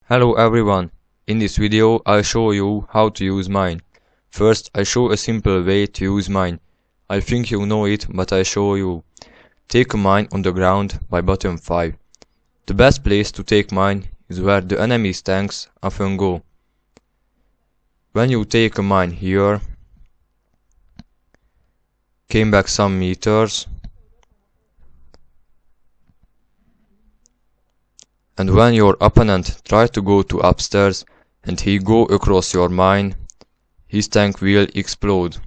Hello everyone, in this video I'll show you how to use mine. First I show a simple way to use mine. I think you know it, but I show you. Take a mine on the ground by bottom 5. The best place to take mine is where the enemy's tanks often go. When you take a mine here, came back some meters, and when your opponent tries to go to upstairs and he go across your mine, his tank will explode.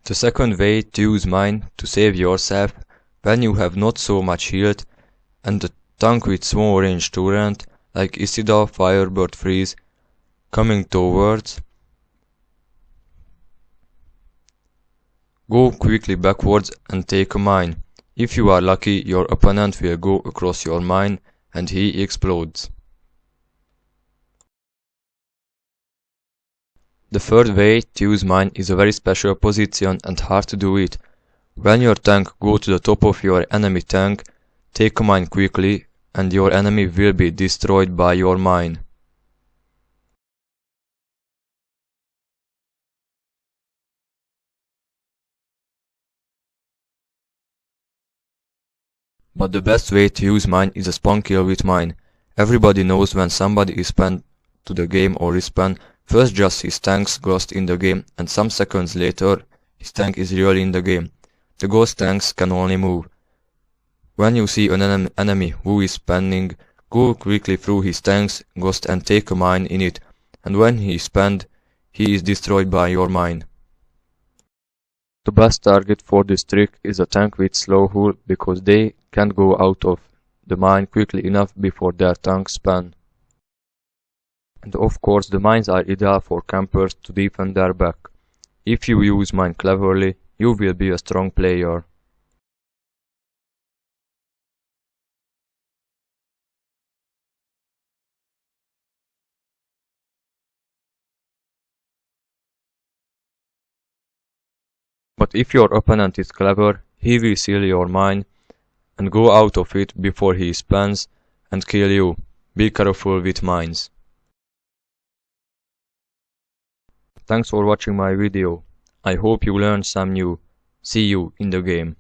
The second way to use mine to save yourself when you have not so much health and a tank with small range turret like Isida, Firebird, Freeze coming towards, go quickly backwards and take a mine. If you are lucky, your opponent will go across your mine and he explodes. The third way to use mine is a very special position and hard to do it. When your tank go to the top of your enemy tank, take a mine quickly and your enemy will be destroyed by your mine. But the best way to use mine is a spawn kill with mine. Everybody knows when somebody is spawned to the game or respawn, first just his tank's ghost in the game and some seconds later his tank is really in the game. The ghost tanks can only move. When you see an enemy who is spanning, go quickly through his tank's ghost and take a mine in it, and when he is spanned, he is destroyed by your mine. The best target for this trick is a tank with slow hull because they can't go out of the mine quickly enough before their tank span. And of course the mines are ideal for campers to defend their back. If you use mine cleverly, you will be a strong player. But if your opponent is clever, he will seal your mine and go out of it before he spans and kill you. Be careful with mines. Thanks for watching my video. I hope you learned some new. See you in the game.